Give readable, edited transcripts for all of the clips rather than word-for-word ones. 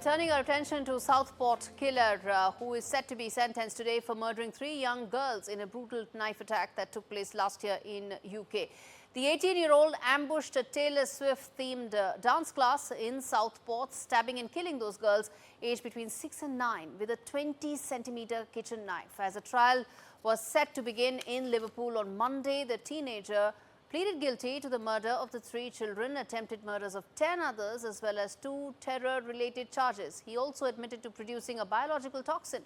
Turning our attention to Southport killer who is set to be sentenced today for murdering 3 young girls in a brutal knife attack that took place last year in UK. The 18-year-old ambushed a Taylor Swift-themed dance class in Southport, stabbing and killing those girls aged between 6 and 9 with a 20-centimeter kitchen knife. As a trial was set to begin in Liverpool on Monday, the teenager pleaded guilty to the murder of the 3 children, attempted murders of 10 others, as well as 2 terror-related charges. He also admitted to producing a biological toxin,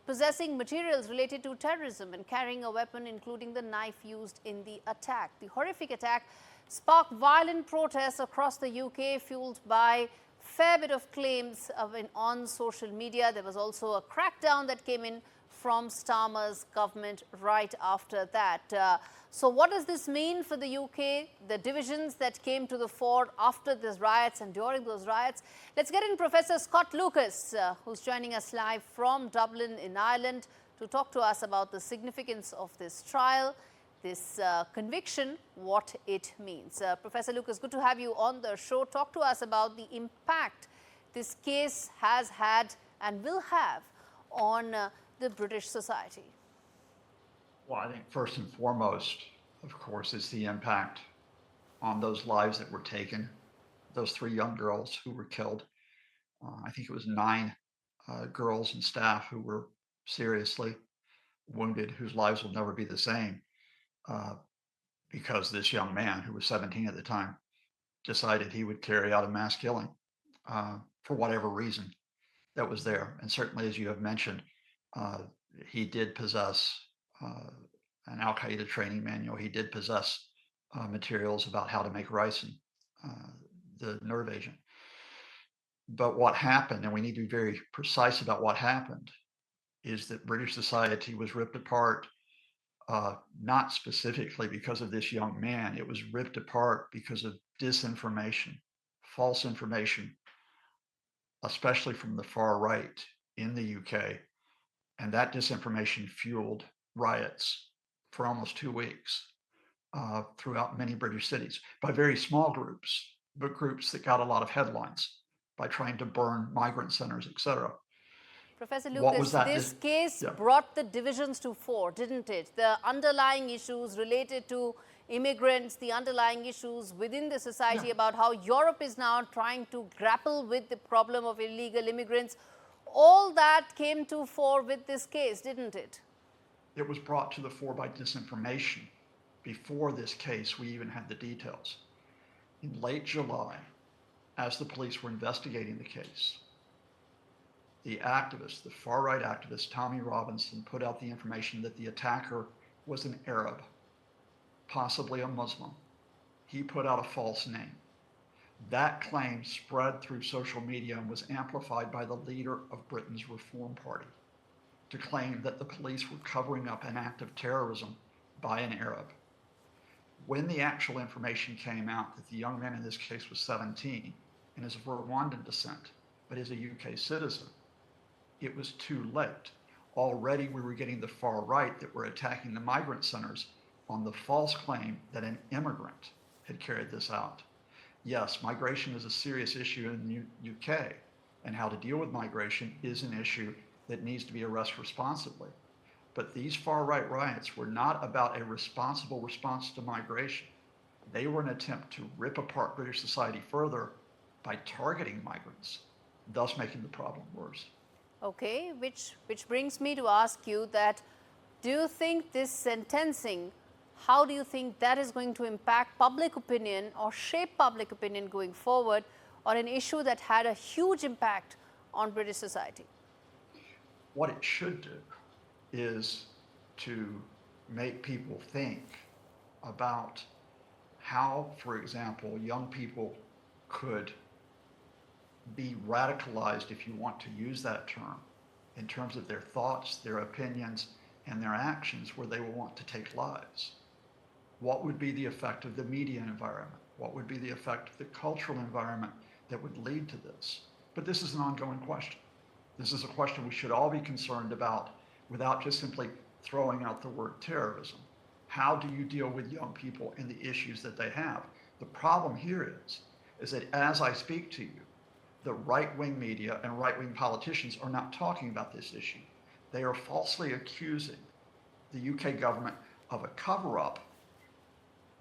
possessing materials related to terrorism, and carrying a weapon, including the knife used in the attack. The horrific attack sparked violent protests across the UK, fueled by a fair bit of claims on social media. There was also a crackdown that came in from Starmer's government right after that. So what does this mean for the UK, the divisions that came to the fore after these riots and during those riots? Let's get in Professor Scott Lucas, who's joining us live from Dublin in Ireland, to talk to us about the significance of this trial, this conviction, what it means. Professor Lucas, good to have you on the show. Talk to us about the impact this case has had and will have on the British society. Well, I think first and foremost, of course, is the impact on those lives that were taken, those 3 young girls who were killed. I think it was 9 girls and staff who were seriously wounded, whose lives will never be the same because this young man, who was 17 at the time, decided he would carry out a mass killing for whatever reason that was there. And certainly, as you have mentioned, he did possess an Al-Qaeda training manual. He did possess materials about how to make ricin, the nerve agent. But what happened, and we need to be very precise about what happened, is that British society was ripped apart, not specifically because of this young man. It was ripped apart because of disinformation, false information, especially from the far right in the UK. And that disinformation fueled riots for almost 2 weeks throughout many British cities by very small groups, but groups that got a lot of headlines by trying to burn migrant centers, etc. Professor Lucas, this case brought the divisions to fore, didn't it? The underlying issues related to immigrants, the underlying issues within the society about how Europe is now trying to grapple with the problem of illegal immigrants. All that came to fore with this case, didn't it? It was brought to the fore by disinformation. Before this case, we even had the details. In late July, as the police were investigating the case, the activist, the far-right activist, Tommy Robinson, put out the information that the attacker was an Arab, possibly a Muslim. He put out a false name. That claim spread through social media and was amplified by the leader of Britain's Reform Party to claim that the police were covering up an act of terrorism by an Arab. When the actual information came out that the young man in this case was 17 and is of Rwandan descent, but is a UK citizen, it was too late. Already we were getting the far right that were attacking the migrant centers on the false claim that an immigrant had carried this out. Yes, migration is a serious issue in the UK, and how to deal with migration is an issue that needs to be addressed responsibly. But these far-right riots were not about a responsible response to migration. They were an attempt to rip apart British society further by targeting migrants, thus making the problem worse. Okay, which brings me to ask you that, do you think this sentencing, how do you think that is going to impact public opinion or shape public opinion going forward on an issue that had a huge impact on British society? What it should do is to make people think about how, for example, young people could be radicalized, if you want to use that term, in terms of their thoughts, their opinions, and their actions where they will want to take lives. What would be the effect of the media environment? What would be the effect of the cultural environment that would lead to this? But this is an ongoing question. This is a question we should all be concerned about without just simply throwing out the word terrorism. How do you deal with young people and the issues that they have? The problem here is that as I speak to you, the right-wing media and right-wing politicians are not talking about this issue. They are falsely accusing the UK government of a cover-up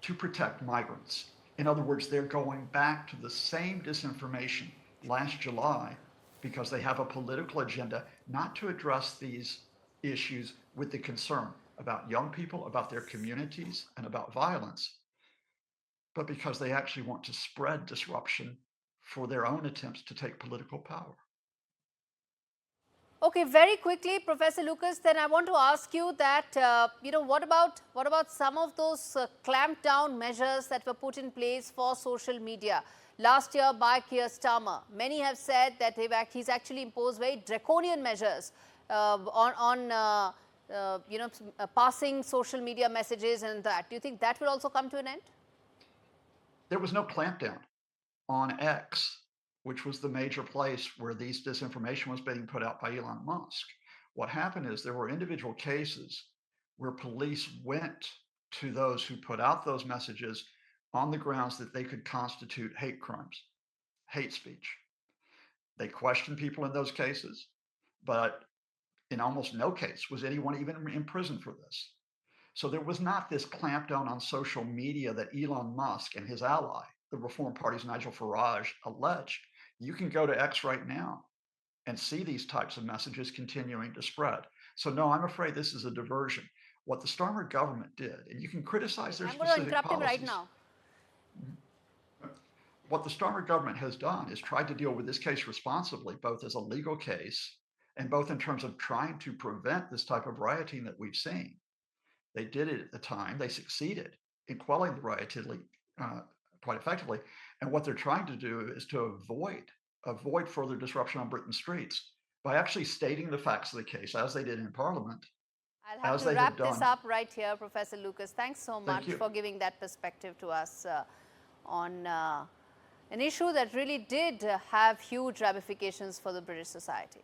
to protect migrants. In other words, they're going back to the same disinformation last July because they have a political agenda not to address these issues with the concern about young people, about their communities, and about violence, but because they actually want to spread disruption for their own attempts to take political power. Okay, very quickly, Professor Lucas, then I want to ask you that, what about some of those clampdown measures that were put in place for social media last year by Keir Starmer? Many have said that he's actually imposed very draconian measures on passing social media messages and that. Do you think that will also come to an end? There was no clampdown on X, which was the major place where these disinformation was being put out by Elon Musk. What happened is there were individual cases where police went to those who put out those messages on the grounds that they could constitute hate crimes, hate speech. They questioned people in those cases, but in almost no case was anyone even in prison for this. So there was not this clampdown on social media that Elon Musk and his ally, the Reform Party's Nigel Farage, allege. You can go to X right now and see these types of messages continuing to spread. So no, I'm afraid this is a diversion. What the Starmer government did, and you can criticize their specific policies. I'm going to interrupt him right now. What the Starmer government has done is tried to deal with this case responsibly, both as a legal case and both in terms of trying to prevent this type of rioting that we've seen. They did it at the time. They succeeded in quelling the rioting quite effectively. And what they're trying to do is to avoid further disruption on Britain's streets by actually stating the facts of the case, as they did in Parliament. I'll have to wrap this up right here, Professor Lucas. Thanks so much for giving that perspective to us on an issue that really did have huge ramifications for the British society.